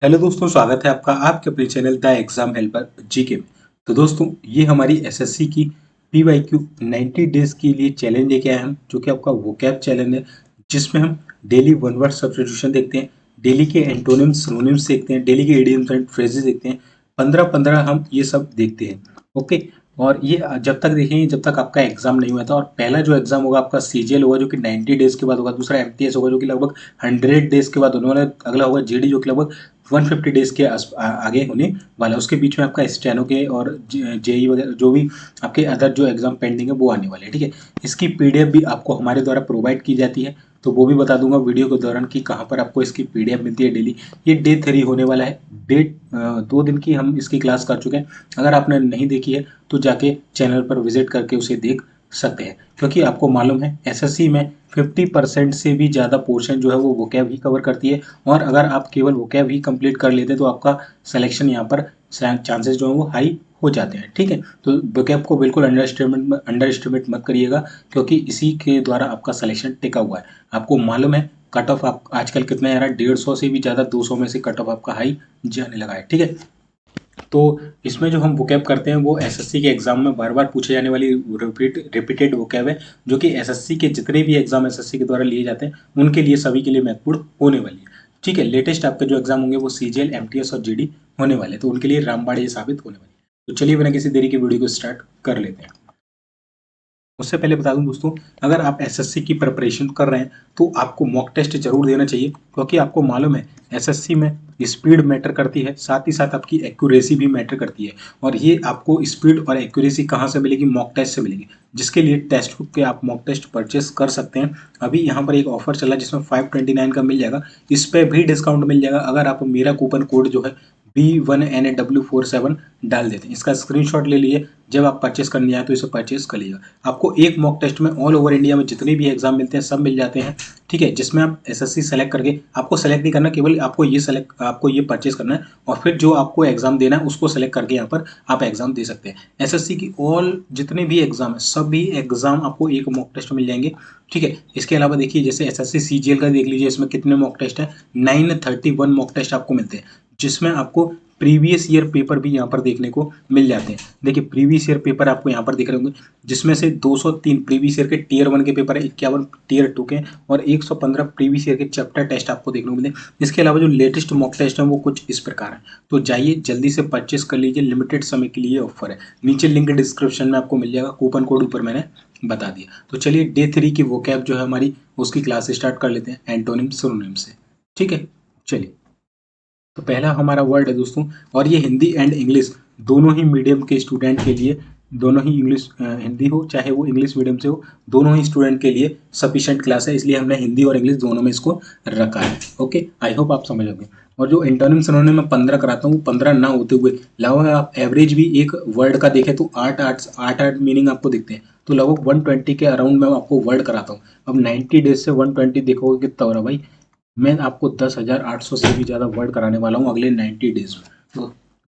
Hello दोस्तों, स्वागत है आपका आपके अपने channel the exam helper GK में। तो दोस्तों, ये हमारी एसएससी की पीवाईक्यू 90 डेज के लिए चैलेंज लेके आए हम, जो कि आपका वोकैब चैलेंज है, जिसमें हम डेली वन वर्ड सब्स्टिट्यूशन देखते हैं, डेली के एंटोनिम्स सिनोनिम्स देखते हैं, डेली के इडियम्स एंड फ्रेजेस देखते हैं। 15-15 हम ये सब देखते हैं। ओके। और ये जब तक देखेंगे जब तक आपका एग्जाम नहीं हुआ था। और पहला जो एग्जाम होगा आपका सीजीएल होगा, जो कि 90 डेज के बाद होगा। दूसरा एमटीएस होगा, जो कि लगभग 100 डेज के बाद होने वाला है। अगला होगा जीडी, जो कि लगभग 150 डेज के आगे होने वाला है। उसके बीच में आपका स्टेनो के और जेई वगैरह जो भी आपके अदर जो एग्जाम पेंडिंग है वो आने वाले हैं। ठीक है। इसकी पीडीएफ भी आपको हमारे द्वारा प्रोवाइड की जाती है, तो वो भी बता दूंगा वीडियो के दौरान कि कहाँ पर आपको इसकी पीडीएफ मिलती है डेली। ये डे 3 होने वाला है। डे 2 दिन की हम इसकी क्लास कर चुके हैं। अगर आपने नहीं देखी है तो जाके चैनल पर विजिट करके उसे देख सकते हैं, क्योंकि आपको मालूम है एसएससी में 50% से भी ज़्यादा पोर्शन जो है वो वोकैब ही कवर करती है। और अगर आप केवल वोकैब ही कंप्लीट कर लेते हैं तो आपका सिलेक्शन यहाँ पर चांसेस जो है वो हाई हो जाते हैं। ठीक है। तो वोकैब को बिल्कुल अंडर एस्टिमेट मत करिएगा, क्योंकि इसी के द्वारा आपका सिलेक्शन टिका हुआ है। आपको मालूम है कट ऑफ आप आजकल कितना आ रहा है, 150 से भी ज़्यादा, 200 में से कट ऑफ आपका हाई जाने लगा है। ठीक है। तो इसमें जो हम वोकैब करते हैं वो एसएससी के एग्जाम में बार बार पूछे जाने वाली रिपीटेड वोकैब है, जो कि एसएससी के जितने भी एग्जाम एसएससी के द्वारा लिए जाते हैं उनके लिए सभी के लिए महत्वपूर्ण होने वाली है। ठीक है। लेटेस्ट आपके जो एग्जाम होंगे वो सीजीएल, एमटीएस और जीडी होने वाले हैं, तो उनके लिए रामबाण ये साबित होने वाली है। तो चलिए बिना किसी देरी की वीडियो को स्टार्ट कर लेते हैं। उससे पहले बता दूं दोस्तों, अगर आप एसएससी की प्रिपरेशन कर रहे हैं तो आपको मॉक टेस्ट जरूर देना चाहिए, क्योंकि आपको मालूम है एसएससी में स्पीड मैटर करती है, साथ ही साथ आपकी एक्यूरेसी भी मैटर करती है। और ये आपको स्पीड और एक्यूरेसी कहाँ से मिलेगी? मॉक टेस्ट से मिलेगी, जिसके लिए टेस्ट बुक के आप मॉक टेस्ट परचेस कर सकते हैं। अभी यहाँ पर एक ऑफर चला जिसमें 529 का मिल जाएगा। इस पर भी डिस्काउंट मिल जाएगा अगर आप मेरा कूपन कोड जो है B1NW47 डाल देते हैं। इसका स्क्रीनशॉट ले लिए, जब आप परचेस करने जाए तो इसे परचेस कर लीजिएगा। आपको एक मॉक टेस्ट में ऑल ओवर इंडिया में जितने भी एग्जाम मिलते हैं सब मिल जाते हैं। ठीक है। जिसमें आप एसएससी सेलेक्ट करके, आपको सेलेक्ट नहीं करना, केवल आपको ये परचेस करना है और फिर जो आपको एग्जाम देना है उसको सेलेक्ट करके यहाँ पर आप एग्जाम दे सकते हैं। एसएससी की ऑल जितने भी एग्जाम है सभी एग्जाम आपको एक मॉक टेस्ट में मिल जाएंगे। ठीक है। इसके अलावा देखिए, जैसे एसएससी सीजीएल का देख लीजिए, इसमें कितने मॉक टेस्ट है? 931 मॉक टेस्ट आपको मिलते हैं, जिसमें आपको प्रीवियस ईयर पेपर भी यहाँ पर देखने को मिल जाते हैं। देखिए, प्रीवियस ईयर पेपर आपको यहाँ पर दिख रहे होंगे, जिसमें से 203 प्रीवियस ईयर के टीयर 1 के पेपर है, 51 टीयर 2 के, और 115 प्रीवियस ईयर के चैप्टर टेस्ट आपको देखने को मिले। इसके अलावा जो लेटेस्ट मॉक टेस्ट है वो कुछ इस प्रकार है। तो जाइए जल्दी से परचेस कर लीजिए, लिमिटेड समय के लिए ऑफर है। नीचे लिंक डिस्क्रिप्शन में आपको मिल जाएगा, कूपन कोड ऊपर मैंने बता दिया। तो चलिए डे 3 की वोकैब जो है हमारी, उसकी क्लास स्टार्ट कर लेते हैं एंटोनिम सिनोनिम से। ठीक है। चलिए, तो पहला हमारा वर्ड है दोस्तों, और ये हिंदी एंड इंग्लिश दोनों ही मीडियम के स्टूडेंट के लिए, दोनों ही इंग्लिश हिंदी हो चाहे वो इंग्लिश मीडियम से हो, दोनों ही स्टूडेंट के लिए सफिशिएंट क्लास है, इसलिए हमने हिंदी और इंग्लिश दोनों में इसको रखा है। ओके, आई होप आप समझोगे। और जो इंटरनल सिनोनिम में 15 कराता हूँ, 15 ना होते हुए लगभग आप एवरेज भी एक वर्ड का देखें तो आठ मीनिंग आपको दिखते हैं, तो लगभग 120 के अराउंड मैं आपको वर्ड कराता हूँ। अब 90 डेज से 120 देखोगे कितना हो रहा भाई। मैं आपको 10,800 से भी ज़्यादा वर्ड कराने वाला हूँ अगले 90 डेज में, तो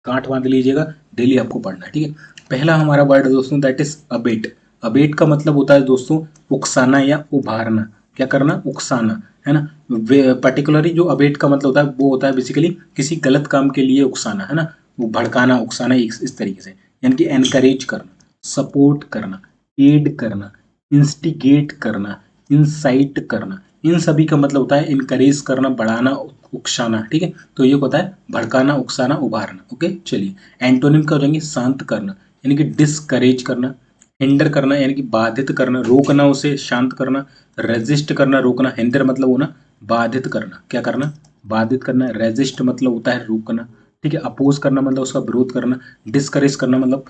गांठ बांध लीजिएगा, डेली आपको पढ़ना है। ठीक है। पहला हमारा वर्ड है दोस्तों, दैट इज अबेट। अबेट का मतलब होता है दोस्तों उकसाना या उभारना। क्या करना? उकसाना, है ना। पर्टिकुलरली जो अबेट का मतलब होता है वो होता है बेसिकली किसी गलत काम के लिए उकसाना, है ना। वो भड़काना, उकसाना इस तरीके से, यानी कि एनकरेज करना, सपोर्ट करना, एड करना, इंस्टिगेट करना, इंसाइट करना। इन सभी का मतलब होता है इनकरेज करना, बढ़ाना, उकसाना। ठीक है। तो ये होता है भड़काना, उकसाना, उभारना। ओके। चलिए, एंटोनिम का हो जाएंगे शांत करना, यानी कि डिस्करेज करना, हिंडर करना यानी कि बाधित करना, रोकना, उसे शांत करना, रेजिस्ट करना, रोकना, हिंडर मतलब होना बाधित करना, क्या करना? बाधित करना। रेजिस्ट मतलब होता है रोकना। ठीक है। अपोज करना मतलब उसका विरोध करना। डिस्करेज करना मतलब,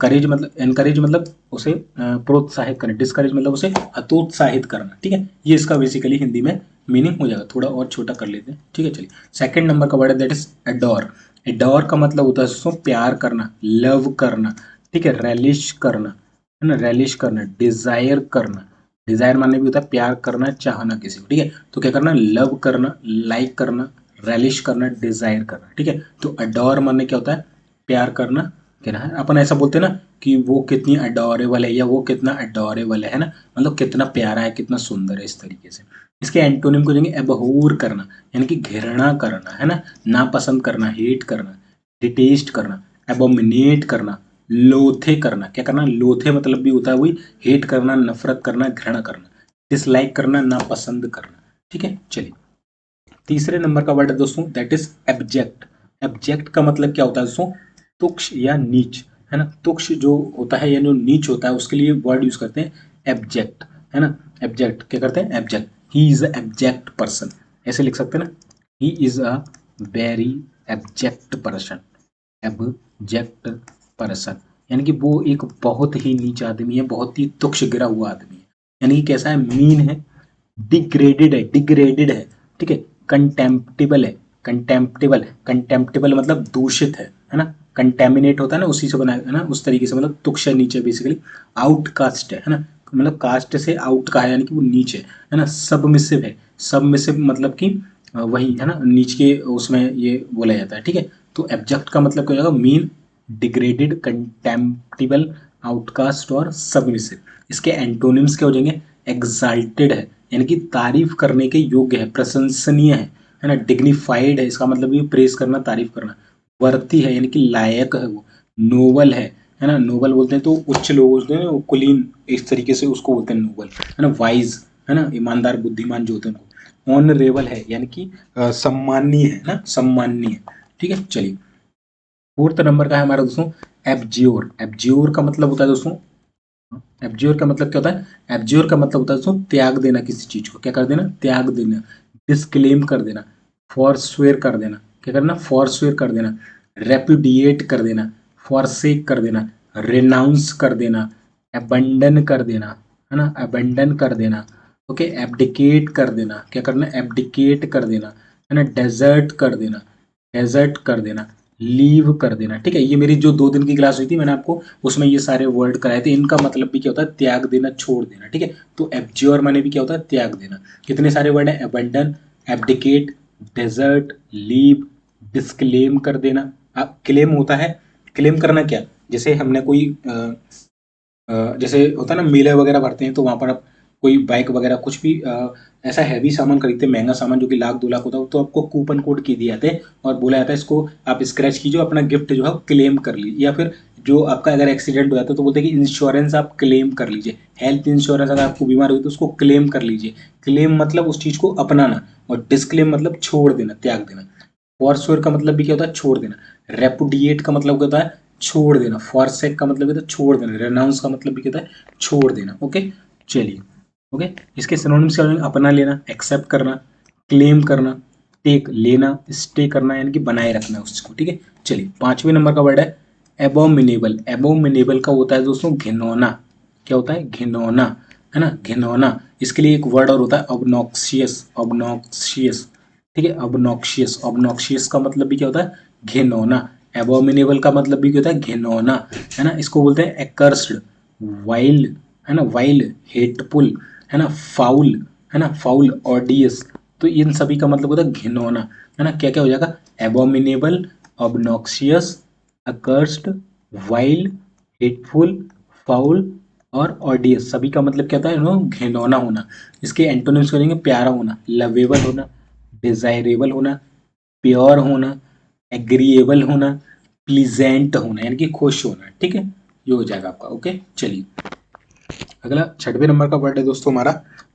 करेज मतलब, एनकरेज मतलब उसे प्रोत्साहित करना, डिस्करेज मतलब उसे हतोत्साहित करना। ठीक है। ये इसका बेसिकली हिंदी में मीनिंग हो जाएगा। थोड़ा और छोटा कर लेते हैं। ठीक है। चलिए, सेकंड नंबर का वर्ड है दैट इज एडोर। एडोर का मतलब होता है दोस्तों प्यार करना, लव करना। ठीक है। रेलिश करना, है ना, रेलिश करना, डिजायर करना। डिजायर माने भी होता है प्यार करना, चाहना किसी को। ठीक है। तो क्या करना? लव करना, लाइक करना, रेलिश करना, डिजायर करना। ठीक है। तो अडोर माने क्या होता है? प्यार करना कहना है अपन ऐसा बोलते हैं ना कि वो कितनी अडोरेबल है या वो कितना अडोरेबल है ना, मतलब कितना प्यारा है, कितना सुंदर है, इस तरीके से। इसके एंटोनिम को देंगे एबहूर करना, यानी कि घृणा करना, है ना, नापसंद करना, हेट करना, डिटेस्ट करना, एबोमिनेट करना, लोथे करना। क्या करना? लोथे मतलब भी होता है वही हेट करना, नफरत करना, घृणा करना, डिसलाइक करना, नापसंद करना। ठीक है, चलिए तीसरे नंबर का वर्ड है दोस्तों, दैट इज एब्जेक्ट। एब्जेक्ट का मतलब क्या होता है दोस्तों? तुक्ष या नीच, है ना। तुक्ष जो होता है या जो नीच होता है उसके लिए वर्ड यूज करते हैं एब्जेक्ट, है ना। एब्जेक्ट क्या करते हैं? Abject. He is a abject person, ऐसे लिख सकते हैं ना, he is a very abject person. Abject person यानी कि वो एक बहुत ही नीच आदमी है, बहुत ही तुक्ष गिरा हुआ आदमी है। यानी कि कैसा है? मीन है, डिग्रेडेड है, डिग्रेडेड है, ठीक है, कंटेम्प्टेबल है, कंटेम्प्टेबल, कंटेम्प्टेबल मतलब दूषित है ना, कंटेमिनेट होता है ना, उसी से बना है ना, उस तरीके से, मतलब तुक्ष है, नीचे बेसिकली। आउटकास्ट है ना, मतलब कास्ट से आउट का है, यानी कि वो नीचे है ना। सबमिसिव है, सबमिसिव मतलब कि वही है ना, नीच के उसमें ये बोला जाता है, ठीक है। तो एब्जेक्ट का मतलब क्या हो जाएगा? मीन, डिग्रेडेड, कंटेम्प्टेबल, आउटकास्ट और सबमिसिव। इसके एंटोनिम्स क्या हो जाएंगे? एग्जाल्टेड है, यानी कि तारीफ करने के योग्य है, प्रशंसनीय है ना। डिग्निफाइड है, इसका मतलब ये प्रेस करना, तारीफ करना। वर्ती है, यानी कि लायक है वो। नोबल है ना, नोबल बोलते हैं तो उच्च लोग होते हैं वो कुलीन, इस तरीके से उसको बोलते हैं नोबल, है ना। वाइज है ना, ईमानदार, बुद्धिमान जो होते हैं उनको। ऑनरेबल है, यानी कि सम्माननीय है ना, सम्माननीय। ठीक है, चलिए फोर्थ नंबर का है हमारा दोस्तों एब्ज्योर। एब्ज्योर का मतलब होता है दोस्तों, एब्ज्योर का मतलब क्या होता है? एब्ज्योर का मतलब होता है दोस्तों त्याग देना किसी चीज को। क्या कर देना? त्याग देना। डिस्क्लेम कर देना, फॉरस्वेयर कर देना। क्या करना? फॉरस्वेयर कर देना, रेपुडिएट कर देना, फॉरसेक कर देना, रिनाउंस कर देना, अबंडन कर देना, है ना, अबंडन कर देना। ओके, एब्डिकेट कर देना। क्या करना? एब्डिकेट कर देना, है ना, डेजर्ट कर देना, डेजर्ट कर देना, लीव कर देना। ठीक है, ये मेरी जो 2 दिन की क्लास हुई थी, मैंने आपको उसमें ये सारे वर्ड कराए थे। इनका मतलब भी क्या होता है? त्याग देना, छोड़ देना। ठीक है, तो एब्ज्योर माने भी क्या होता है? त्याग देना। कितने सारे वर्ड है? Abandon, abdicate, desert, leave, disclaim कर देना। अब क्लेम होता है, क्लेम करना क्या? जैसे हमने कोई जैसे होता है ना, मेले वगैरह भरते हैं तो वहां पर आप कोई बाइक वगैरह कुछ भी ऐसा हैवी सामान खरीदते हैं, महंगा सामान जो कि लाख 2 लाख होता है, तो आपको कूपन कोड की दिए जाते हैं और बोला जाता है इसको आप स्क्रैच कीजिए, अपना गिफ्ट जो है क्लेम कर लीजिए। या फिर जो आपका अगर एक्सीडेंट हो जाता है तो बोलते हैं कि इंश्योरेंस आप क्लेम कर लीजिए, हेल्थ इंश्योरेंस अगर आपको बीमार हुई तो उसको क्लेम कर लीजिए। क्लेम मतलब उस चीज को अपनाना, और डिस्क्लेम मतलब छोड़ देना, त्याग देना। फॉरस्वेयर का मतलब भी क्या होता है? छोड़ देना। रेपुडिएट का मतलब क्या होता है? छोड़ देना। फॉरसेक का मतलब क्या होता है? छोड़ देना। रेनाउंस का मतलब भी क्या होता है? छोड़ देना। ओके, चलिए ओके, इसके सिनोनिम्स क्या होंगे? अपना लेना, एक्सेप्ट करना, क्लेम करना, टेक लेना, स्टे करना, यानी कि बनाए रखना उसको। ठीक है, चलिए 5वें नंबर का वर्ड है एबोमिनेबल। एबोमिनेबल का होता है दोस्तों घिनौना। क्या होता है? घिनौना, है ना, घिनौना। इसके लिए एक वर्ड और होता है ऑब्नॉक्सियस, ऑब्नॉक्सियस। ठीक है, ऑब्नॉक्शियस। ऑब्नॉक्शियस का मतलब भी क्या होता है? घिनौना। एबोमिनेबल का मतलब भी क्या होता है? घिनौना, है ना। इसको बोलते हैं एक्कर्स्ड, वाइल्ड, है ना, वाइल्ड, हेटफुल, है ना, फाउल, है ना, फाउल, ऑडियस। तो इन सभी का मतलब होता है घिनौना, है ना। क्या क्या हो जाएगा? Abominable, obnoxious, accursed, wild, hateful, foul और ऑडियस, सभी का मतलब क्या होता है? घिनौना होना। इसके एंटोनिम्स करेंगे प्यारा होना, लवेबल होना, डिजायरेबल होना, प्योर होना, एग्रीएबल होना, प्लीजेंट होना, यानी कि खुश होना। ठीक है, ये हो जाएगा आपका। ओके, चलिए अगला 6वें नंबर का वर्ड है दोस्तों हमारा,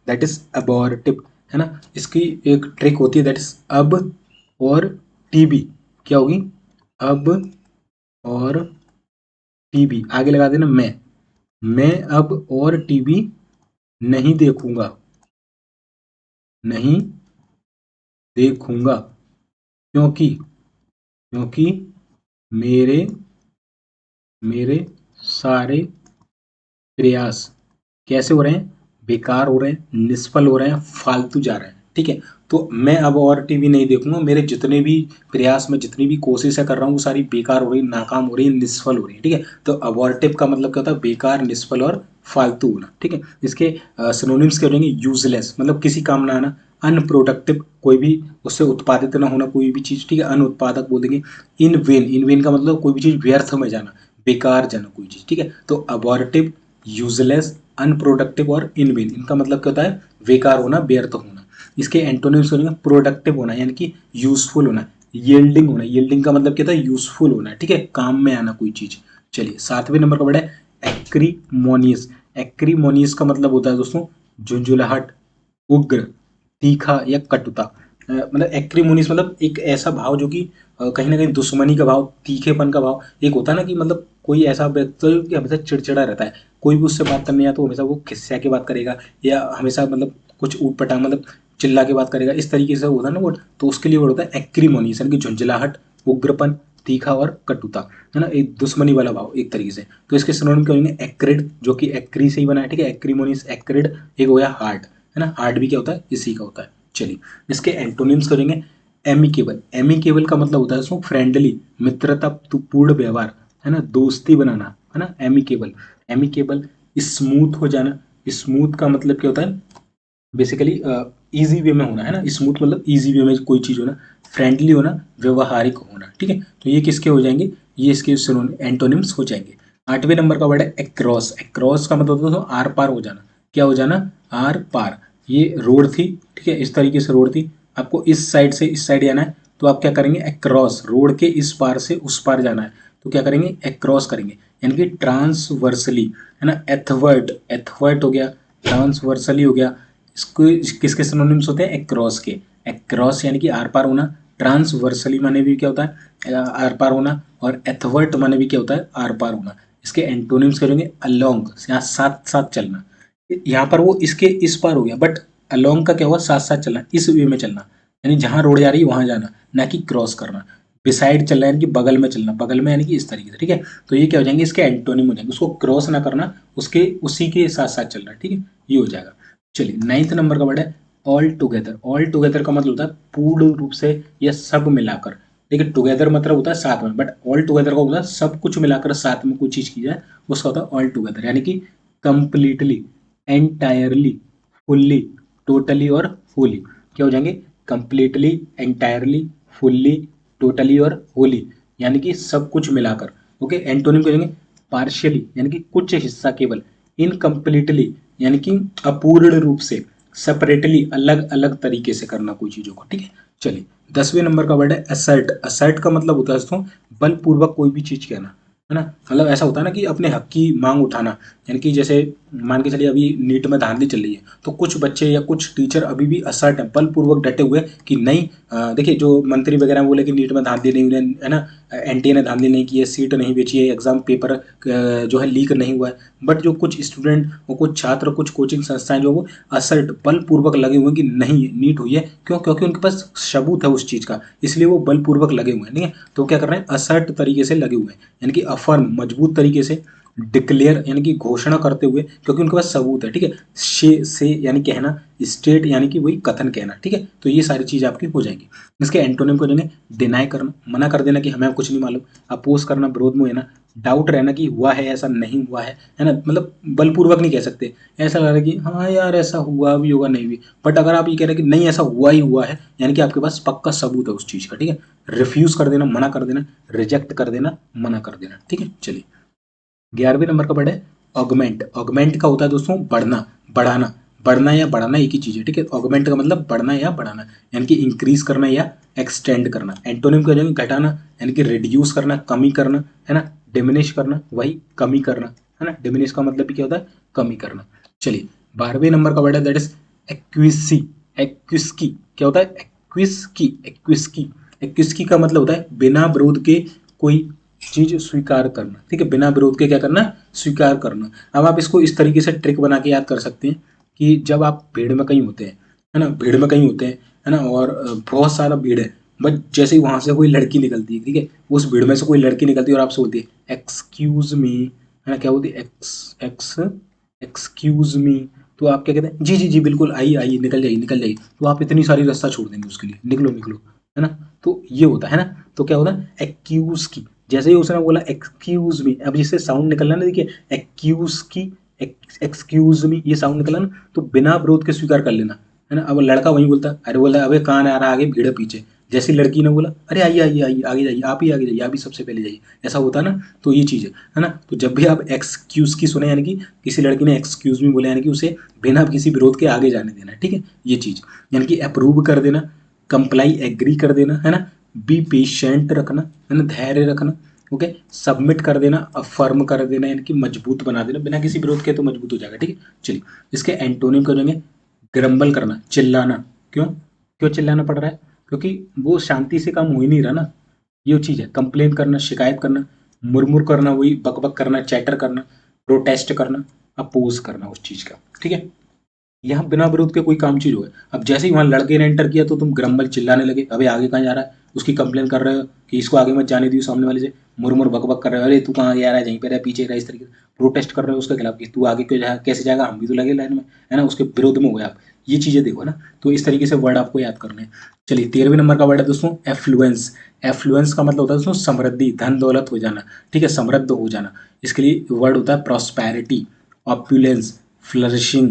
दैट इज अबॉर्टिव, है ना। इसकी एक ट्रिक होती है, दैट इज अब और टीबी। क्या होगी? अब और टीबी, आगे लगा देना मैं अब और टीवी नहीं देखूंगा, नहीं देखूंगा, क्योंकि क्योंकि मेरे मेरे सारे प्रयास कैसे हो रहे हैं? बेकार हो रहे हैं, निष्फल हो रहे हैं, फालतू जा रहे हैं। ठीक है, तो मैं अब और टीवी नहीं देखूंगा, मेरे जितने भी प्रयास, में जितनी भी कोशिशें कर रहा हूँ वो सारी बेकार हो रही, नाकाम हो रही है, निष्फल हो रही है। ठीक है, तो अबॉर्टिव का मतलब क्या होता है? बेकार, निष्फल और फालतू होना। ठीक है, इसके सिनोनिम्स क्या हो जाएंगे? यूजलेस मतलब किसी काम ना आना, अनप्रोडक्टिव कोई भी उससे उत्पादित ना होना कोई भी चीज। ठीक है, अनुत्पादक बोल देंगे। इन वेन, इन वेन का मतलब कोई भी चीज व्यर्थ में जाना, बेकार जनक कोई चीज, ठीक है। तो अबॉर्टिव, यूजलेस, अनप्रोडक्टिव और इनवेन, इनका मतलब क्या होता है, बेकार होना, व्यर्थ होना। इसके एंटोनिम्स होंगे प्रोडक्टिव होना यानी कि यूजफुल होना, यील्डिंग होना, यील्डिंग का मतलब क्या होता है, यूजफुल होना, ठीक है, काम में आना कोई चीज। चलिए 7वें नंबर का वर्ड है एक्रीमोनियस। एक्रीमोनियस का मतलब होता है दोस्तों झुंझुलाहट, उग्र, तीखा या कटुता। मतलब एक्रीमोनियस मतलब एक ऐसा भाव जो कि कहीं ना कहीं दुश्मनी का भाव, तीखेपन का भाव। एक होता है ना कि मतलब कोई ऐसा व्यक्ति जो कि हमेशा चिड़चिड़ा रहता है, कोई भी उससे बात करने या तो हमेशा वो खिस्सा के बात करेगा, या हमेशा मतलब कुछ ऊट पटांग मतलब चिल्ला के बात करेगा, इस तरीके से होता है ना वो। तो उसके लिए वो होता है एक्रीमोनियस यानी कि झुंझलाहट, उग्रपन, तीखा और कटुता, है ना, एक दुश्मनी वाला भाव एक तरीके से। तो इसके सिनोनिम क्या होंगे, एक्रिड जो कि एक्री से ही बना है, ठीक है, एक्रीमोनियस एक्रिड। एक हो गया हार्ड, है ना, हार्ड भी क्या होता है, इसी का होता है। चलिए इसके एंटोनिम्स करेंगे। एमिकेबल, एमिकेबल का मतलब होता है उसको फ्रेंडली, मित्रता पूर्ण व्यवहार, है ना, दोस्ती बनाना, है ना, एमिकेबल। एमिकेबल, स्मूथ हो जाना, स्मूथ का मतलब क्या होता है, बेसिकली इजी वे में होना, है ना, स्मूथ मतलब इजी वे में कोई चीज होना, फ्रेंडली होना, व्यवहारिक होना, ठीक है। तो ये किसके हो जाएंगे, ये इसके एंटोनिम्स हो जाएंगे। 8वें नंबर का वर्ड है एक्रॉस। एक्रॉस का मतलब होता है आर पार हो जाना। क्या हो जाना, आर पार। ये रोड थी, ठीक है, इस तरीके से रोड थी, आपको इस साइड से इस साइड जाना है, तो आप क्या करेंगे, एक्रॉस, रोड के इस पार से उस पार जाना है, तो क्या करेंगे, एक्रॉस करेंगे, यानी कि ट्रांसवर्सली, है ना, एथवर्ट, एथवर्ट हो गया, ट्रांसवर्सली हो गया। इसको किसके सिनोनिम्स होते हैं, एक्रॉस के। एक्रॉस यानी कि आर पार होना, ट्रांसवर्सली माने भी क्या होता है, आर पार होना, और एथवर्ट माने भी क्या होता है, आर पार होना। इसके एंटोनिम्स करेंगे अलोंग, यहाँ साथ साथ चलना। यहाँ पर वो इसके इस पार हो गया, बट अलोंग का क्या हुआ, साथ साथ चलना, इस वे में चलना, यानी जहां रोड जा रही है वहां जाना, ना कि क्रॉस करना। बिसाइड चलना यानी कि बगल में चलना, बगल में यानी कि इस तरीके से, ठीक है। तो ये क्या हो जाएंगे, इसके एंटोनिम हो जाएंगे, उसको क्रॉस ना करना, उसके उसी के साथ साथ चलना, ठीक है, ये हो जाएगा। चलिए 9th नंबर का वर्ड है ऑल टुगेदर। ऑल टुगेदर का मतलब होता है पूर्ण रूप से या सब मिलाकर। देखिए टुगेदर मतलब होता है साथ में, बट ऑल टुगेदर का होता है सब कुछ मिलाकर साथ में कोई चीज की जाए, उसका होता है ऑल टुगेदर, यानी कि कंप्लीटली, एंटायरली, फुल्ली, टोटली और होली। क्या हो जाएंगे, कंप्लीटली, एंटायरली, फुल्ली, टोटली और होली, यानी कि सब कुछ मिलाकर। ओके, एंटोनिम क्या हो जाएंगे, पार्शियली यानी कि कुछ हिस्सा केवल, इनकम्प्लीटली यानी कि अपूर्ण रूप से, सेपरेटली अलग अलग तरीके से करना कोई चीजों को, ठीक है। चलिए 10वें नंबर का वर्ड है असर्ट। असर्ट का मतलब होता है दोस्तों बलपूर्वक कोई भी चीज कहना, है ना, मतलब ऐसा होता है ना कि अपने हक की मांग उठाना। यानी कि जैसे मान के चलिए अभी नीट में धांधली चल रही है, तो कुछ बच्चे या कुछ टीचर अभी भी असर्ट है, बलपूर्वक डटे हुए कि नहीं, देखिए जो मंत्री वगैरह बोले कि नीट में धांधली नहीं हुई है ना, एनटीए ने धांधली नहीं की है, सीट नहीं बेची है, एग्जाम पेपर जो है लीक नहीं हुआ है, बट जो कुछ स्टूडेंट और कुछ छात्र, कुछ कोचिंग संस्थाएं जो वो असर्ट बलपूर्वक लगे हुए हैं कि नहीं नीट हुई है, क्यों, क्योंकि उनके पास सबूत है उस चीज का, इसलिए वो बलपूर्वक लगे हुए हैं, ठीक है। तो क्या कर रहे हैं, असर्ट तरीके से लगे हुए हैं, यानी कि अफर्म मजबूत तरीके से, डिक्लेयर यानी कि घोषणा करते हुए, क्योंकि उनके पास सबूत है, ठीक है। से यानी कहना, स्टेट यानी कि वही कथन कहना, ठीक है। तो ये सारी चीज आपकी हो जाएगी। इसके एंटोनिम को देंगे डिनाई करना, मना कर देना कि हमें कुछ नहीं मालूम, अपोज करना, विरोध में रहना, डाउट रहना कि हुआ है ऐसा नहीं हुआ है ना, मतलब बलपूर्वक नहीं कह सकते, ऐसा लग रहा है कि हाँ यार ऐसा हुआ भी होगा, नहीं भी, बट अगर आप ये कह रहे हैं कि नहीं ऐसा हुआ ही हुआ है, यानी कि आपके पास पक्का सबूत है उस चीज का, ठीक है। रिफ्यूज कर देना, मना कर देना, रिजेक्ट कर देना, मना कर देना, ठीक है। चलिए 11वें नंबर का वर्ड है ऑगमेंट। ऑगमेंट का होता है दोस्तों बढ़ना, बढ़ाना, बढ़ना या बढ़ाना एक ही चीज है, ठीक है। ऑगमेंट का मतलब बढ़ना या बढ़ाना, यानी कि इंक्रीज करना या एक्सटेंड करना। एंटोनिम क्या हो जाएंगे, घटाना यानी कि रिड्यूस करना, कमी करना, है ना, डिमिनिश करना, वही कमी करना, है ना, डिमिनिश का मतलब भी क्या होता है, कमी करना। चलिए 12वें नंबर का वर्ड है दैट इज एक्विसी। एक्विस्की क्या होता है, एक्विस्की, एक्विस्की, एक्विस्की का मतलब होता है बिना विरोध के कोई चीज स्वीकार करना, ठीक है, बिना विरोध के क्या करना, स्वीकार करना। अब आप इसको इस तरीके से ट्रिक बना के याद कर सकते हैं कि जब आप भीड़ में कहीं होते हैं, है ना, भीड़ में कहीं होते हैं, है ना, और बहुत सारा भीड़ है, बट जैसे ही वहां से कोई लड़की निकलती है, ठीक है, उस भीड़ में से कोई लड़की निकलती है और आपसे बोलती है एक्सक्यूज मी, है ना, क्या बोलती है, एक्स एक्स एक्सक्यूज मी, तो आप क्या कहते हैं, जी जी जी बिल्कुल, आइए आइए, निकल जाइए निकल जाइए, तो आप इतनी सारी रास्ता छोड़ देंगे उसके लिए, निकलो निकलो, है ना। तो ये होता है ना, तो क्या होता है एक्यूज की, जैसे ही उसने बोला एक्सक्यूज मी, अब जिससे साउंड निकलना ना, देखिए एक्यूज की, एक्सक्यूज मी, ये साउंड निकला ना, तो बिना विरोध के स्वीकार कर लेना, है ना। अब लड़का वही बोलता, अरे बोलता अबे कान आ रहा आगे, भीड़ है पीछे, जैसी लड़की ने बोला अरे आइए आइए आइए आगे जाइए, आप ही आगे जाइए, आप ही सबसे पहले जाइए, ऐसा होता है ना। तो ये चीज़ है ना। तो जब भी आप एक्सक्यूज की सुने, यानी कि किसी लड़की ने एक्सक्यूज में बोला, यानी कि उसे बिना किसी विरोध के आगे जाने देना है, ठीक है। ये चीज़ यानी कि अप्रूव कर देना, कंप्लाई एग्री कर देना, है ना। बी पेशेंट रखना, है ना, धैर्य रखना। ओके, सबमिट कर देना, अफर्म कर देना, यानी कि मजबूत बना देना, बिना किसी विरोध के तो मजबूत हो जाएगा, ठीक है। चलिए, इसके एंटोनिम क्या हो जाएंगे? ग्रम्बल करना, चिल्लाना। क्यों क्यों चिल्लाना पड़ रहा है? क्योंकि वो शांति से काम हो ही नहीं रहा ना। ये चीज़ है। कंप्लेन करना, शिकायत करना, मुरमुर करना, वही बकबक करना, चैटर करना, प्रोटेस्ट करना, अपोज करना उस चीज़ का, ठीक है। यहाँ बिना विरोध के कोई काम चीज हो गया। अब जैसे ही वहां लड़के ने एंटर किया तो तुम ग्रम्बल चिल्लाने लगे, अबे आगे कहाँ जा रहा है, उसकी कंप्लेन कर रहे हो कि इसको आगे मत जाने दियो, सामने वाले से मुरमुर बकबक कर रहे हो, अरे तू कहाँ जा रहा है, यहीं पे रहा, पीछे रहा, इस तरीके से प्रोटेस्ट कर रहे हो उसके खिलाफ कि तू आगे क्यों जा, कैसे जाएगा, हम भी तो लगे लाइन में, है ना, उसके विरोध में हो गए आप। ये चीजें देखो ना। तो इस तरीके से वर्ड आपको याद करने हैं। चलिए, 13वें नंबर का वर्ड है दोस्तों एफ्लुएंस। एफ्लुएंस का मतलब होता है दोस्तों समृद्धि, धन दौलत हो जाना, ठीक है, समृद्ध हो जाना। इसके लिए वर्ड होता है प्रॉस्पैरिटी, ऑप्युलेंस, फ्लरिशिंग,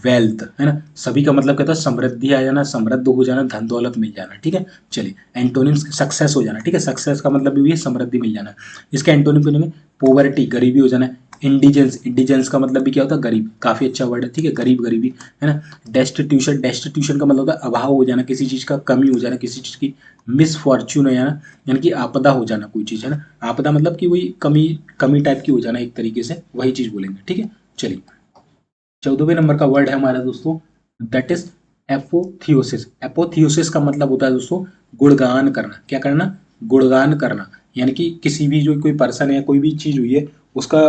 वेल्थ, है ना। सभी का मतलब कहता है समृद्धि आ जाना, समृद्ध हो जाना, धन दौलत मिल जाना, ठीक है। चलिए, एंटोनिम्स सक्सेस हो जाना, ठीक है, सक्सेस का मतलब भी है समृद्धि मिल जाना। इसका एंटोनिम क्या होंगे? पोवर्टी, गरीबी हो जाना। इंडिजेंस, इंडिजेंस का मतलब भी क्या होता है? गरीब, काफी अच्छा वर्ड है, ठीक है, गरीब, गरीबी, है ना। डेस्टिट्यूशन, डेस्टिट्यूशन का मतलब होता है अभाव हो जाना, किसी चीज का कमी हो जाना, किसी चीज की मिसफॉर्च्यून हो जाना, यानी कि आपदा हो जाना कोई चीज, है ना। आपदा मतलब कि वही कमी, कमी टाइप की हो जाना, एक तरीके से वही चीज बोलेंगे, ठीक है। चलिए, 14वें नंबर का वर्ड है हमारा दोस्तों, दैट इज एपोथियोसिस। एपोथियोसिस का मतलब होता है दोस्तों गुणगान करना। क्या करना? गुणगान करना। यानी कि किसी भी जो कोई पर्सन है, कोई भी चीज हुई है, उसका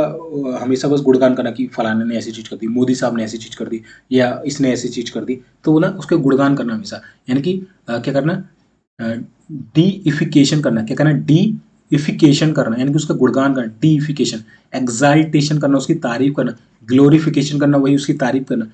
हमेशा बस गुणगान करना कि फलाने ने ऐसी चीज कर दी, मोदी साहब ने ऐसी चीज कर दी, या इसने ऐसी चीज कर दी, तो वो ना उसके गुणगान करना हमेशा। यानी कि क्या करना? डीइफिकेशन करना। क्या करना? डीइफिकेशन करना, यानी कि उसका गुणगान करना, डीइफिकेशन। एक्साइटेशन करना, उसकी तारीफ करना। ग्लोरिफिकेशन करना, वही उसकी तारीफ करना।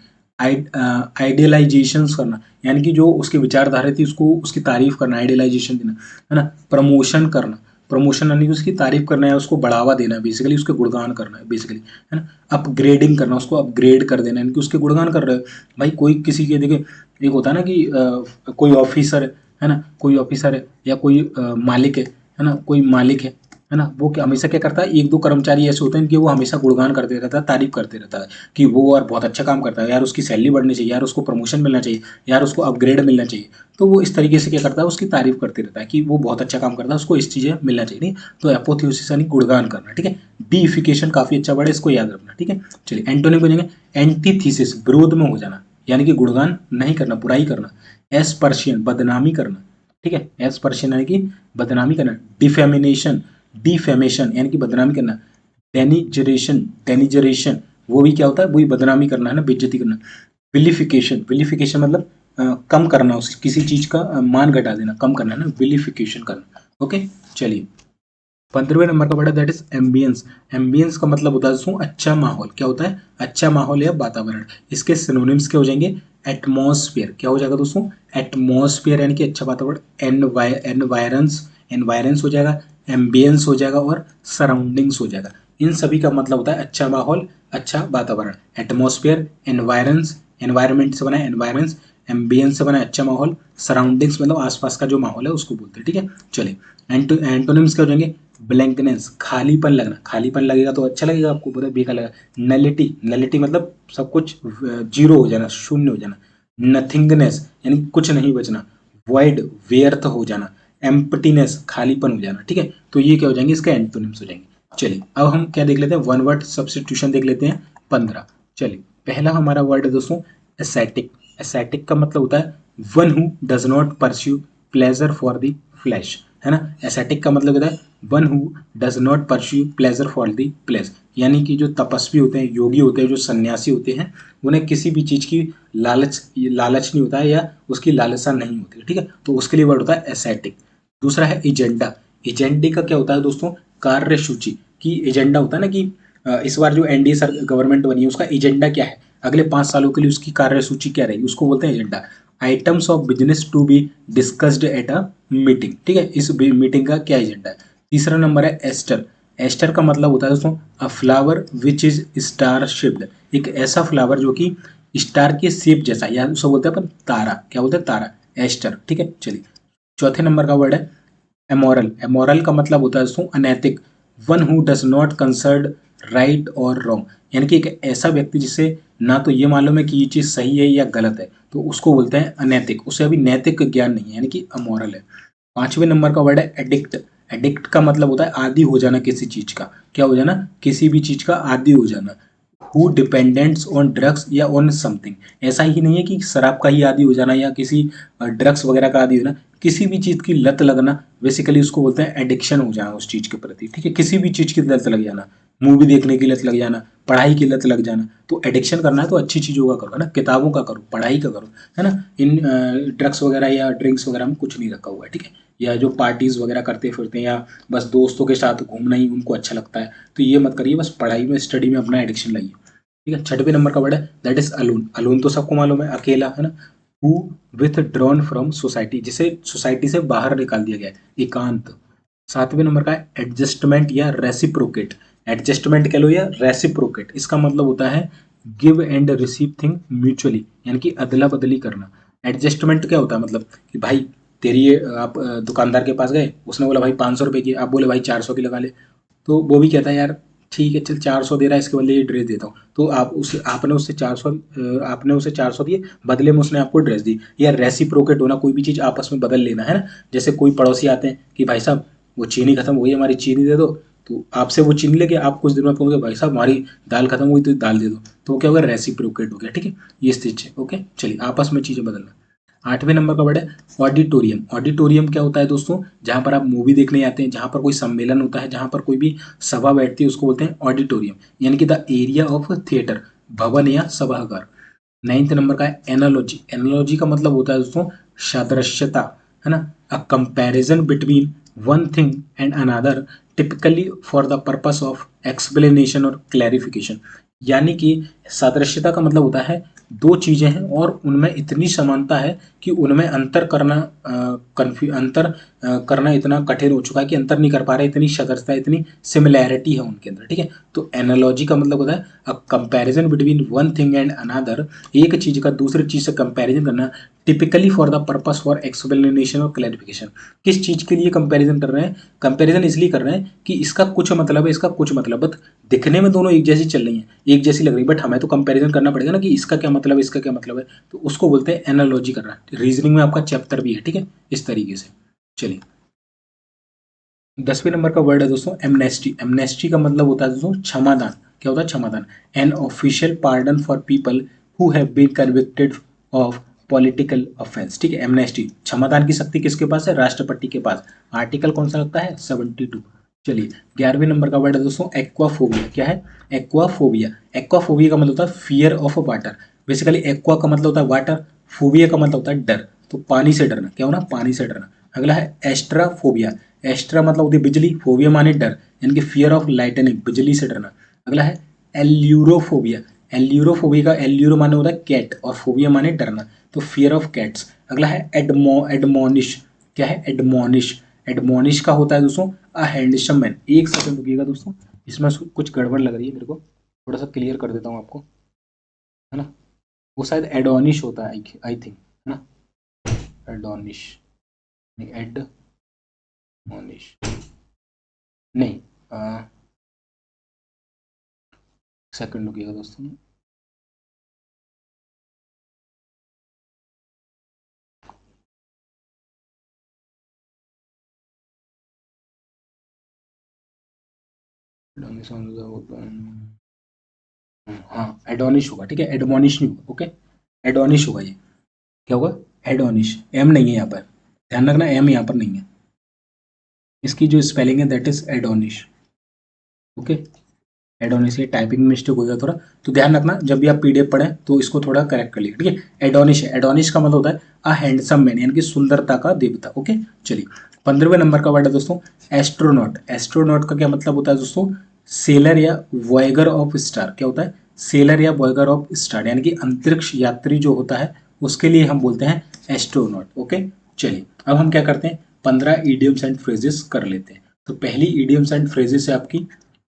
आइडियलाइजेशन करना, यानी कि जो उसकी विचारधारा थी उसको उसकी तारीफ करना, आइडियलाइजेशन देना, है ना। प्रमोशन करना, प्रमोशन यानी कि उसकी तारीफ करना है, उसको बढ़ावा देना है, बेसिकली उसके गुणगान करना है बेसिकली, है ना। अपग्रेडिंग करना, उसको अपग्रेड कर देना, यानी कि उसके गुणगान कर रहे हो भाई। कोई किसी के देखिए, एक होता है ना कि कोई ऑफिसर है ना, कोई ऑफिसर है या कोई मालिक है ना, कोई मालिक है ना, वो क्या हमेशा क्या करता है, एक दो कर्मचारी ऐसे होते हैं कि वो हमेशा गुणगान करते रहता है, तारीफ करते रहता है कि वो और बहुत अच्छा काम करता है, यार उसकी सैलरी बढ़नी चाहिए, यार उसको प्रमोशन मिलना चाहिए, यार उसको अपग्रेड मिलना चाहिए। तो वो इस तरीके से क्या करता है, उसकी तारीफ करते रहता है कि वो बहुत अच्छा काम करता है, उसको इस चीज़ें मिलना चाहिए, नहीं। तो एपोथ्योसिस यानी गुणगान करना, ठीक है। डीइफिकेशन काफी अच्छा वर्ड है, इसको याद रखना, ठीक है। चलिए, एंटोनिम को जाएंगे एंटीथीसिस, विरोध में हो जाना, यानी कि गुणगान नहीं करना, बुराई करना। एस्पर्शियन, बदनामी करना, ठीक है। एस्पर्शियन यानी कि बदनामी करना। डिफेमिनेशन, डिफेमेशन यानी कि बदनामी करना। डेनिजरेशन, डेनिजरेशन वो भी क्या होता है, वही बदनामी करना, है ना, बेइज्जती करना। विलिफिकेशन, विलिफिकेशन मतलब कम करना, उस किसी चीज का मान घटा देना, कम करना, है ना, विलिफिकेशन करना। ओके, चलिए, 15वें नंबर का वर्ड है दैट इज एम्बियंस। एम्बियंस का मतलब होता है दोस्तों अच्छा माहौल। क्या होता है? अच्छा माहौल या वातावरण। इसके सिनोनिम्स क्या हो जाएंगे? एटमॉस्फेयर। क्या हो जाएगा दोस्तों? एटमॉस्फेयर यानी कि अच्छा वातावरण। एनवायरंस, एनवायरेंस हो जाएगा, एम्बियंस हो जाएगा, और सराउंडिंग्स हो जाएगा। इन सभी का मतलब होता है अच्छा माहौल, अच्छा वातावरण। एटमॉस्फेयर, एनवायरेंस, एनवायरमेंट से बना है एनवायरेंस, एम्बियंस से बना है अच्छा माहौल, सराउंडिंग्स मतलब आसपास का जो माहौल है उसको बोलते हैं, ठीक है। चलिए, एंटोनिम्स क्या हो जाएंगे? ब्लैंकनेस, खालीपन लगना। खालीपन लगेगा तो अच्छा लगेगा आपको, बहुत बेकार लगेगा। नलिटी, नलिटी मतलब सब कुछ जीरो हो जाना, शून्य हो जाना। नथिंगनेस यानी कुछ नहीं बचना। वॉइड, व्यर्थ हो जाना। एम्प्टीनेस, खालीपन हो जाना, ठीक है। तो ये क्या हो जाएंगे? इसके एंटोनिम्स हो जाएंगे। चलिए, अब हम क्या देख लेते हैं? वन वर्ड सब्स्टिट्यूशन देख लेते हैं, 15। चलिए, पहला हमारा वर्ड है दोस्तों एसेटिक। एसेटिक का मतलब होता है one who does not pursue pleasure for the flash, है ना। एसेटिक का मतलब होता है one who does not pursue pleasure for the place, यानी कि जो तपस्वी होते हैं, योगी होते हैं, जो सन्यासी होते हैं, उन्हें किसी भी चीज की लालच नहीं होता है, या उसकी लालसा नहीं होती है, ठीक है। तो उसके लिए वर्ड होता है एसेटिक। दूसरा है एजेंडा। एजेंडे का क्या होता है दोस्तों? कार्यसूची। की एजेंडा होता है ना कि इस बार जो एनडीए सर गवर्नमेंट बनी है उसका एजेंडा क्या है, अगले 5 सालों के लिए उसकी कार्यसूची क्या रहेगी, उसको बोलते हैं agenda. Items of business to be discussed at a meeting, ठीक है, इस मीटिंग का क्या एजेंडा है। तीसरा नंबर है एस्टर। एस्टर का मतलब होता है दोस्तों अ flower which is star shaped, एक ऐसा फ्लावर जो कि स्टार के शेप जैसा, या उसको बोलते हैं अपन तारा। क्या बोलते हैं? तारा, एस्टर, ठीक है। चलिए, चौथे नंबर का वर्ड है एमोरल। एमोरल का मतलब होता है दोस्तों अनैतिक। One who does not concern right और रॉन्ग, यानी कि एक ऐसा व्यक्ति जिसे ना तो ये मालूम है कि ये चीज़ सही है या गलत है, तो उसको बोलते हैं अनैतिक, उसे अभी नैतिक ज्ञान नहीं है, यानी कि अमोरल है। पांचवें नंबर का वर्ड है एडिक्ट। एडिक्ट का मतलब होता है आदी हो जाना किसी चीज का। क्या हो जाना? किसी भी चीज का आदी हो जाना। हु डिपेंडेंट्स ऑन ड्रग्स या ऑन समथिंग। ऐसा ही नहीं है कि शराब का ही आदी हो जाना या किसी ड्रग्स वगैरह का आदी होना, किसी भी चीज की लत लगना, बेसिकली उसको बोलते हैं एडिक्शन हो जाना उस चीज के प्रति। ठीक है, किसी भी चीज की लत लग जाना, मूवी देखने की लत लग जाना, पढ़ाई की लत लग जाना। तो एडिक्शन करना है तो अच्छी चीजों का करो, है ना, किताबों का करो, पढ़ाई का करो, है ना। इन ड्रग्स वगैरह या ड्रिंक्स वगैरह में कुछ नहीं रखा हुआ है। ठीक है, या जो पार्टीज वगैरह करते फिरते हैं या बस दोस्तों के साथ घूमना ही उनको अच्छा लगता है, तो ये मत करिए, बस पढ़ाई में स्टडी में अपना एडिक्शन लाइए। ठीक है, छठवें नंबर का वर्ड है दैट इज अलोन। अलोन तो सबको मालूम है, अकेला, है ना। Who with drawn from society, जिसे सोसाइटी से बाहर निकाल दिया गया है, एकांत। सातवें नंबर का है एडजस्टमेंट या रेसिप्रोकेट। एडजस्टमेंट कह लो या रेसिप्रोकेट, इसका मतलब होता है give and receive thing mutually, यानी कि अदला बदली करना। एडजस्टमेंट क्या होता है? मतलब कि भाई तेरी ये आप दुकानदार के पास गए, उसने बोला भाई 500 रुपये की, आप बोले भाई 400 की लगा ले, तो वो भी कहता है यार ठीक है चल 400 दे रहा है, इसके बदले ये ड्रेस देता हूँ, तो आप उसे आपने उससे 400 आपने उसे 400 दिए, बदले में उसने आपको ड्रेस दी। या रेसिप्रोकेट होना, कोई भी चीज़ आपस में बदल लेना, है ना। जैसे कोई पड़ोसी आते हैं कि भाई साहब वो चीनी खत्म हो गई, हमारी चीनी दे दो, तो आपसे वो चीनी लेके आप कुछ दिन में कहोगे भाई साहब हमारी दाल खत्म हुई तो दाल दे दो, तो क्या होगा? रेसिप्रोकेट हो गया। ठीक है, ये स्थिति है। ओके, चलिए आपस में चीज़ें बदलना। आठवें नंबर का वर्ड है ऑडिटोरियम। ऑडिटोरियम क्या होता है दोस्तों? जहां पर आप मूवी देखने जाते हैं, जहां पर कोई सम्मेलन होता है, जहां पर कोई भी सभा बैठती है, उसको बोलते हैं ऑडिटोरियम, यानी कि द एरिया ऑफ थिएटर, भवन या सभागार। नाइन्थ नंबर का है एनालॉजी। एनालॉजी का मतलब होता है दोस्तों सादृश्यता, है ना, a comparison between one thing and another, typically for the purpose of explanation और क्लैरिफिकेशन। यानी कि सादृश्यता का मतलब होता है दो चीजें हैं और उनमें इतनी समानता है कि उनमें अंतर करना करना इतना कठिन हो चुका है कि अंतर नहीं कर पा रहे, इतनी सदस्यता, इतनी सिमिलैरिटी है उनके अंदर। ठीक है, तो एनालॉजी का मतलब होता है a comparison between one thing and another, एक चीज का दूसरी चीज से कंपैरिजन करना, typically for the purpose for explanation और क्लैरिफिकेशन। किस चीज के लिए कंपैरिजन कर रहे हैं? कंपैरिजन इसलिए कर रहे हैं कि इसका कुछ मतलब है, इसका कुछ मतलब है, दिखने में दोनों एक जैसी चल रही हैं, एक जैसी लग रही है, बट हमें तो कंपैरिजन करना पड़ेगा ना कि इसका क्या मतलब है, इसका क्या मतलब है, तो उसको बोलते हैं एनालॉजी करना। रीजनिंग में आपका चैप्टर भी है। ठीक है, इस तरीके से। चलिए, 10वें नंबर का वर्ड है दोस्तों एमनेस्टी। एमनेस्टी का मतलब होता है दोस्तों क्षमादान। क्या होता है? क्षमादान। An official pardon for people who have been convicted of political offence. ठीक है, एमनेस्टी, क्षमादान की शक्ति किसके पास है? राष्ट्रपति के पास। आर्टिकल कौन सा लगता है? 72। चलिए, 11वें नंबर का वर्ड है दोस्तों एक्वाफोबिया। क्या है? एक्वाफोबिया। एक्वाफोबिया का मतलब होता है fear of water. Basically aqua का मतलब होता है वाटर, फोबिया का मतलब होता है डर, तो पानी से डरना। क्या होना? पानी से डरना। अगला है एस्ट्राफोबिया। एस्ट्रा मतलब होती है बिजली, फोबिया माने डर, यानी कि फियर ऑफ लाइटनिंग, बिजली से डरना। अगला है एल्यूरोफोबिया। एल्यूरोफोबिया का एल्यूरो माने होता है कैट और फोबिया माने डरना, तो फियर ऑफ कैट्स। अगला है एडमोनिश। क्या है? एडमोनिश। एडमोनिश का होता है दोस्तों अ हैंडसम मैन। एक सेकंड रुकिएगा दोस्तों, इसमें कुछ गड़बड़ लग रही है मेरे को, थोड़ा सा क्लियर कर देता हूँ आपको, है ना। वो शायद एडोनिश होता है, आई थिंक, है ना। एडोनिश नहीं, एडमोनिश नहीं, सेकंड रुकिएगा दोस्तों। एडोनिश होता है, हाँ एडोनिश होगा। ठीक है, एडमोनिश नहीं होगा। ओके, एडोनिश होगा ये। क्या होगा? एडोनिश। एम नहीं है यहाँ पर, ध्यान रखना, एम यहाँ पर नहीं है। इसकी जो स्पेलिंग है दैट इज एडोनिश। ओके, एडोनिश, ये टाइपिंग मिस्टेक हो गया थोड़ा, तो ध्यान रखना जब भी आप पीडीएफ पढ़ें तो इसको थोड़ा करेक्ट कर लीजिए। ठीक है, एडोनिश है। एडोनिश का मतलब होता है अ हैंडसम मैन, यानी कि सुंदरता का देवता। ओके, चलिए, 15वें नंबर का वर्ड है दोस्तों एस्ट्रोनॉट। एस्ट्रोनॉट का क्या मतलब होता है दोस्तों? सेलर या वॉयगर ऑफ स्टार। क्या होता है? सेलर या वॉयगर ऑफ स्टार, यानी कि अंतरिक्ष यात्री जो होता है उसके लिए हम बोलते हैं एस्ट्रोनॉट। ओके, चलिए, अब हम क्या करते हैं, 15 इडियम्स एंड फ्रेजेस कर लेते हैं। तो पहली इडियम्स एंड फ्रेजेस है आपकी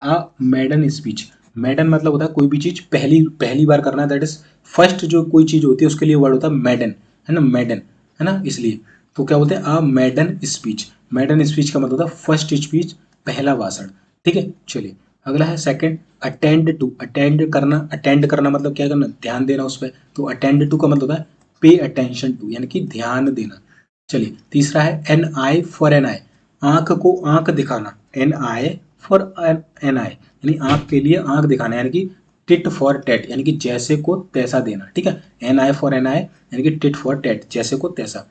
अ मैडन स्पीच। मैडन मतलब होता है कोई भी चीज पहली पहली बार करना, दैट इज फर्स्ट जो कोई चीज होती है उसके लिए वर्ड होता है मैडन, है ना, मैडन, है ना, इसलिए। तो क्या बोलते हैं अ मैडन स्पीच। मैडन स्पीच का मतलब होता है फर्स्ट स्पीच, पहला भाषण। ठीक है, चलिए अगला है सेकंड अटेंड टू। अटेंड करना, अटेंड करना मतलब क्या करना, ध्यान देना उस पर। तो अटेंड टू का मतलब होता है पे अटेंशन टू, यानी कि ध्यान देना। चलिए तीसरा है एन आई फॉर एन आई। आंख को आंख दिखाना, एन आई फॉर एन आई, यानी आंख के लिए आंख दिखाना, यानी कि टिट फॉर टेट, यानी कि जैसे को तैसा देना। ठीक है, एन आई फॉर एन आई यानी कि टिट फॉर टेट, जैसे को तैसा।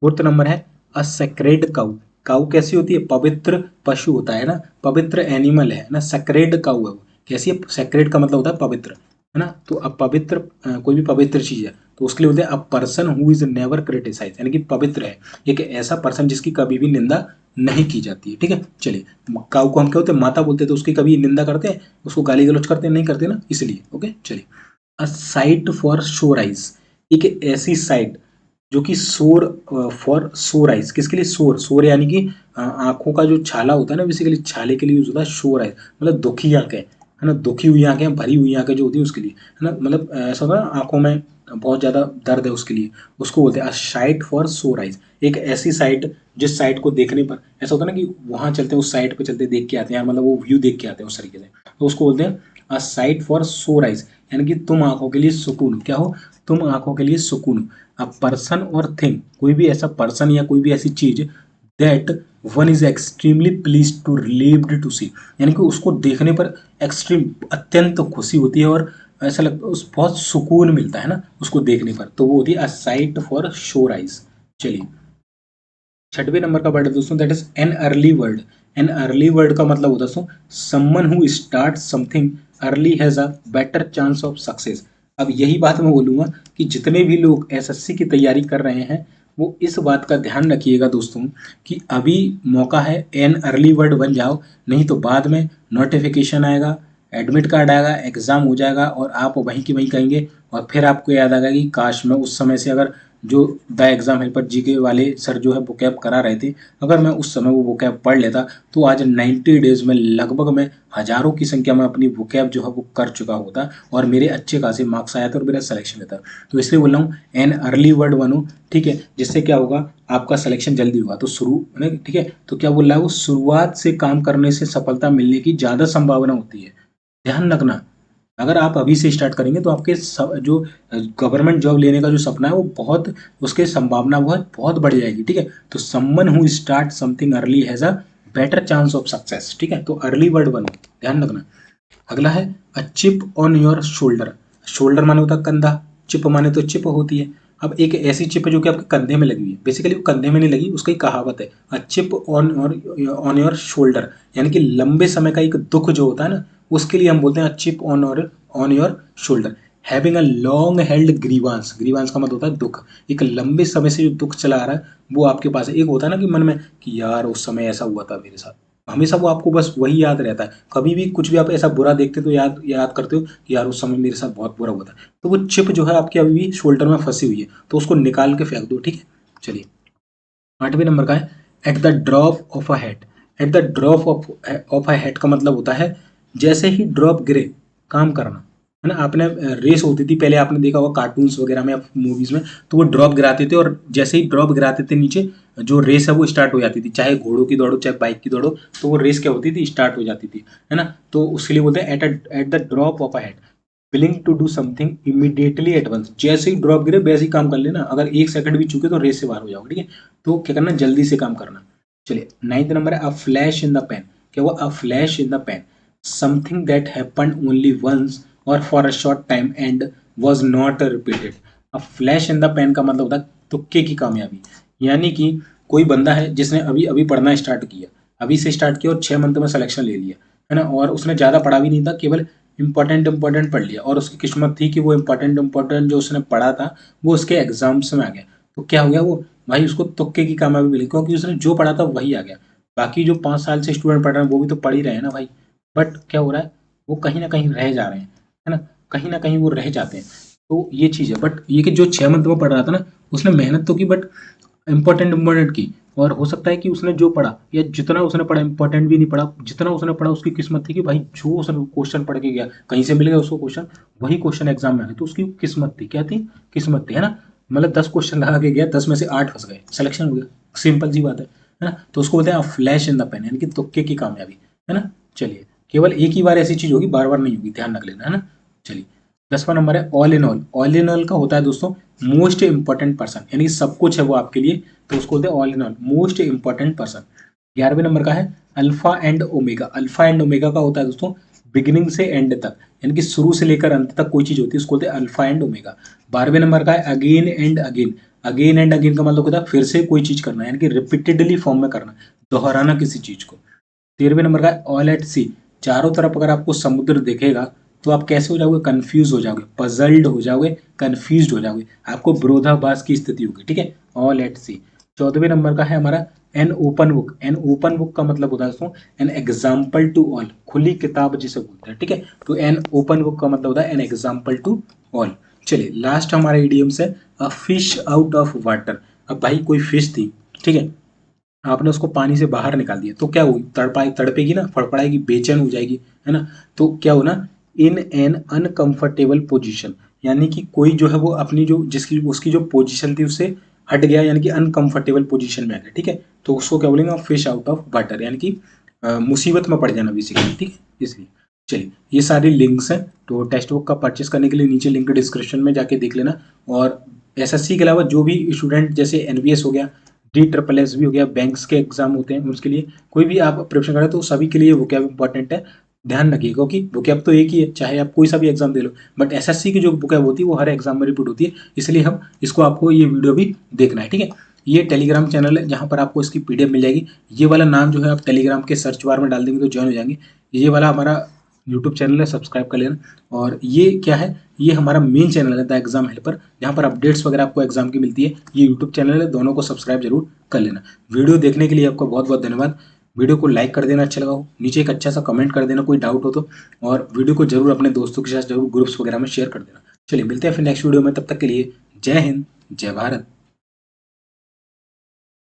फोर्थ नंबर है अ सेक्रेड काउ। काउ कैसी होती है, पवित्र पशु होता है ना, पवित्र एनिमल है ना, सेक्रेड काउ है वो। कैसी है, सेक्रेड का मतलब होता है पवित्र, है ना। तो अब पवित्र कोई भी पवित्र चीज है तो उसके लिए होते हैं a person who is never criticise, यानी कि पवित्र है एक ऐसा पर्सन जिसकी कभी भी निंदा नहीं की जाती है। ठीक है, चलिए काऊ को हम क्या होते हैं, माता बोलते हैं, तो उसकी कभी निंदा करते हैं, उसको गाली गलौज करते हैं, नहीं करते ना, इसलिए। ओके चलिए अ साइट फॉर शोर आइज। एक ऐसी साइट जो कि शोर फॉर शोर आइज, किसके लिए, शोर, शोर यानी कि आंखों का जो छाला होता है ना, बेसिकली छाले के लिए यूज होता है शोर आइज, मतलब दुखी आंखें, है ना, दुखी हुई आंखें, भरी हुई आंखें जो होती है उसके लिए, है ना, मतलब ऐसा होता है ना आंखों में बहुत ज्यादा दर्द है उसके लिए, उसको बोलते हैं साइट फॉर शोर आइज। एक ऐसी साइट जिस साइट को देखने पर ऐसा होता है ना कि वहां चलते हैं, उस साइट पे चलते देख के आते हैं, मतलब वो व्यू देख के आते हैं उस तरीके से, तो उसको बोलते हैं अ साइट फॉर शोर आइज, यानी कि तुम आंखों के लिए सुकून, क्या हो, तुम आंखों के लिए सुकून। अ पर्सन और थिंग, कोई भी ऐसा पर्सन या कोई भी ऐसी चीज that one is extremely pleased to relieved to see, यानी कि उसको देखने पर एक्सट्रीम अत्यंत खुशी होती है और ऐसा लगता है उस बहुत सुकून मिलता है ना उसको देखने पर, तो वो होती है अ साइट फॉर शोर आइज। चलिए छठवें नंबर का वर्ड है दोस्तों, that is an early word. An early word का मतलब होता है दोस्तों someone who start something early has a better chance of success. अब यही बात मैं बोलूंगा कि जितने भी लोग एसएससी की तैयारी कर रहे हैं वो इस बात का ध्यान रखिएगा दोस्तों कि अभी मौका है, एन अर्ली वर्ड बन जाओ, नहीं तो बाद में नोटिफिकेशन आएगा, एडमिट कार्ड आएगा, एग्जाम हो जाएगा और आप वहीं की वहीं कहेंगे, और फिर आपको याद आएगा कि काश मैं उस समय से अगर जो द एग्जाम हेल्पर जीके वाले सर जो है वो कैब करा रहे थे, अगर मैं उस समय वो कैब पढ़ लेता तो आज 90 डेज में लगभग मैं हजारों की संख्या में अपनी वो कैब जो है वो कर चुका होता और मेरे अच्छे खासे मार्क्स आया था और मेरा सिलेक्शन होता। तो इसलिए बोल रहा हूँ एन अर्ली वर्ड बनो, ठीक है, जिससे क्या होगा आपका सिलेक्शन जल्दी होगा। तो शुरू में ठीक है, तो क्या बोल रहा है वो, शुरुआत से काम करने से सफलता मिलने की ज्यादा संभावना होती है। ध्यान रखना, अगर आप अभी से स्टार्ट करेंगे तो आपके जो गवर्नमेंट जॉब लेने का जो सपना है वो बहुत, उसके संभावना बहुत बहुत बढ़ जाएगी। ठीक है, तो someone who start something early has a better chance of success. ठीक है, तो अर्ली वर्ड बनो, ध्यान रखना। अगला है a chip on your shoulder. Shoulder माने होता है कंधा, चिप माने तो चिप होती है। अब एक ऐसी चिप है जो कि आपके कंधे में लगी हुई है, बेसिकली वो कंधे में नहीं लगी, उसकी कहावत है a chip on your shoulder, यानी कि लंबे समय का एक दुख जो होता है ना उसके लिए हम बोलते हैं chip on your shoulder. Having a long held grievance, grievance का मतलब होता है दुख, एक लंबे समय से जो दुख चला आ रहा है वो आपके पास है। एक होता है ना कि मन में कि यार उस समय ऐसा हुआ था मेरे साथ, हमेशा वो आपको बस वही याद रहता है, कभी भी कुछ भी आप ऐसा बुरा देखते हो तो याद याद करते हो कि यार उस समय मेरे साथ बहुत बुरा हुआ था। तो वो चिप जो है आपके अभी भी शोल्डर में फंसी हुई है, तो उसको निकाल के फेंक दो। ठीक है, चलिए आठवें नंबर का है eight the drop of a hat. Eight the drop of a hat का मतलब होता है जैसे ही ड्रॉप गिरे काम करना, है ना। आपने रेस होती थी पहले, आपने देखा होगा कार्टून्स वगैरह में, मूवीज में, तो वो ड्रॉप गिराते थे और जैसे ही ड्रॉप गिराते थे नीचे जो रेस है वो स्टार्ट हो जाती थी, चाहे घोड़ों की दौड़ो चाहे बाइक की दौड़ो, तो वो रेस क्या होती थी, स्टार्ट हो जाती थी, है ना। तो उसके लिए बोलते हैं at the drop of a hat, willing to do something immediately at once. जैसे ही ड्रॉप गिरे वैसे ही काम कर लेना, अगर एक सेकंड भी चूके तो रेस से बाहर हो जाओगे। ठीक है, तो क्या करना, जल्दी से काम करना। चलिए नाइन्थ नंबर है a flash in the pan. क्या हुआ, a flash in the pan, something that happen only once और for a short time and was not repeated. A flash in the pan का मतलब होता है तुक्के की कामयाबी, यानी कि कोई बंदा है जिसने अभी अभी पढ़ना स्टार्ट किया, अभी से स्टार्ट किया और 6 मंथ में सिलेक्शन ले लिया, है ना, और उसने ज़्यादा पढ़ा भी नहीं था, केवल इंपॉर्टेंट पढ़ लिया, और उसकी किस्मत थी कि वो इंपॉर्टेंट जो उसने पढ़ा था वो उसके एग्जाम्स में आ गया। तो क्या हो गया, वो भाई उसको तुक्के की कामयाबी मिली, क्योंकि उसने जो पढ़ा था वही आ गया। बाकी जो 5 साल से स्टूडेंट पढ़ रहे हैं वो भी तो पढ़ ही रहे हैं ना भाई, बट क्या हो रहा है, वो कहीं ना कहीं रह जा रहे हैं, है ना, कहीं ना कहीं वो रह जाते हैं। तो ये चीज़ है, बट ये कि जो 6 मंथ में पढ़ रहा था ना उसने मेहनत तो की, बट इम्पोर्टेंट की, और हो सकता है कि उसने जो पढ़ा या जितना उसने पढ़ा इंपॉर्टेंट भी नहीं पढ़ा, जितना उसने पढ़ा उसकी किस्मत थी कि भाई जो उसने क्वेश्चन पढ़ के गया कहीं से मिल गया उसको क्वेश्चन, वही क्वेश्चन एग्जाम में आ गया, तो उसकी किस्मत थी, क्या थी, किस्मत थी, है ना। मतलब 10 क्वेश्चन लगा के गया, 10 में से 8 फंस गए, सिलेक्शन हो गया, सिंपल सी बात है ना। तो उसको बोलते हैं फ्लैश इन द पैन, यानी कि तुक्के की कामयाबी, है ना। चलिए, केवल एक ही बार ऐसी चीज होगी, बार बार नहीं होगी, ध्यान रख लेना, है ना। चलिए, 10वां नंबर है all in all. All in all का होता है दोस्तों मोस्ट इंपॉर्टेंट पर्सन, यानी सब कुछ है वो आपके लिए, तो उसको बोलते हैं all in all, most important person. 11वें नंबर का है alpha and omega. Alpha and omega का होता है दोस्तों बिगिनिंग से एंड तक, यानी कि शुरू से लेकर अंत तक कोई चीज होती है, उसको बोलते हैं अल्फा एंड ओमेगा। 12वें नंबर का है again and again. Again and again का मतलब होता है फिर से कोई चीज करना, यानी कि रिपीटेडली फॉर्म में करना, दोहराना किसी चीज को। 13वें नंबर का है ऑल एट सी। चारों तरफ अगर आपको समुद्र दिखेगा तो आप कैसे हो जाओगे, कंफ्यूज हो जाओगे, पजल्ड हो जाओगे, कंफ्यूज हो जाओगे, आपको विरोधाभास की स्थिति होगी, ठीक है, ऑल एट सी। 14वें नंबर का है हमारा an open book. An open book का मतलब होता है दोस्तों एन एग्जाम्पल टू ऑल, खुली किताब जिसे बोलते हैं, ठीक है। तो एन ओपन बुक का मतलब होता है एन एग्जाम्पल टू ऑल। चलिए, लास्ट हमारा इडियम्स है a fish out of water. अब भाई कोई फिश थी, ठीक है, आपने उसको पानी से बाहर निकाल दिया, तो क्या होगी, तड़पेगी ना, फड़फड़ाएगी, बेचैन हो जाएगी, है ना। तो क्या हो ना, इन एन अनकंफर्टेबल पोजीशन, यानी कि कोई जो है वो अपनी जो जिसकी उसकी जो पोजीशन थी उससे हट गया, यानी कि अनकंफर्टेबल पोजीशन में आ गया, ठीक है। तो उसको क्या बोलेंगे, फिश आउट ऑफ वाटर, यानी कि मुसीबत में पड़ जाना बेसिकली, ठीक है, इसलिए। चलिए, ये सारी लिंक्स हैं, तो टेक्स्ट बुक का परचेस करने के लिए नीचे लिंक डिस्क्रिप्शन में जाके देख लेना। और एसएससी के अलावा जो भी स्टूडेंट, जैसे एनवीएस हो गया, DSSS भी हो गया, बैंक्स के एग्जाम होते हैं, उसके लिए कोई भी आप प्रिपरेशन करें तो सभी के लिए वोकैब इंपॉर्टेंट है। ध्यान रखिए, क्योंकि वोकैब तो एक ही है, चाहे आप कोई सा भी exam they low, but SSC की जो वोकैब होती है वो हर एग्जाम में रिपीट होती है, इसलिए हम इसको, आपको ये वीडियो भी देखना है, ठीक है। ये टेलीग्राम चैनल है जहाँ पर आपको इसकी पीडीएफ मिल जाएगी। ये वाला नाम जो है आप टेलीग्राम के सर्च बार में डाल देंगे तो ज्वाइन हो जाएंगे। ये वाला हमारा यूट्यूब चैनल है, सब्सक्राइब कर लेना। और ये क्या है, ये हमारा मेन चैनल है द एग्जाम हेल्पर, जहाँ पर अपडेट्स वगैरह आपको एग्जाम की मिलती है। ये यूट्यूब चैनल है, दोनों को सब्सक्राइब जरूर कर लेना। वीडियो देखने के लिए आपका बहुत बहुत धन्यवाद। वीडियो को लाइक कर देना अच्छा लगा हो, नीचे एक अच्छा सा कमेंट कर देना कोई डाउट हो तो, और वीडियो को जरूर अपने दोस्तों के साथ जरूर ग्रुप्स वगैरह में शेयर कर देना। चलिए, मिलते हैं फिर नेक्स्ट वीडियो में, तब तक के लिए जय हिंद, जय भारत।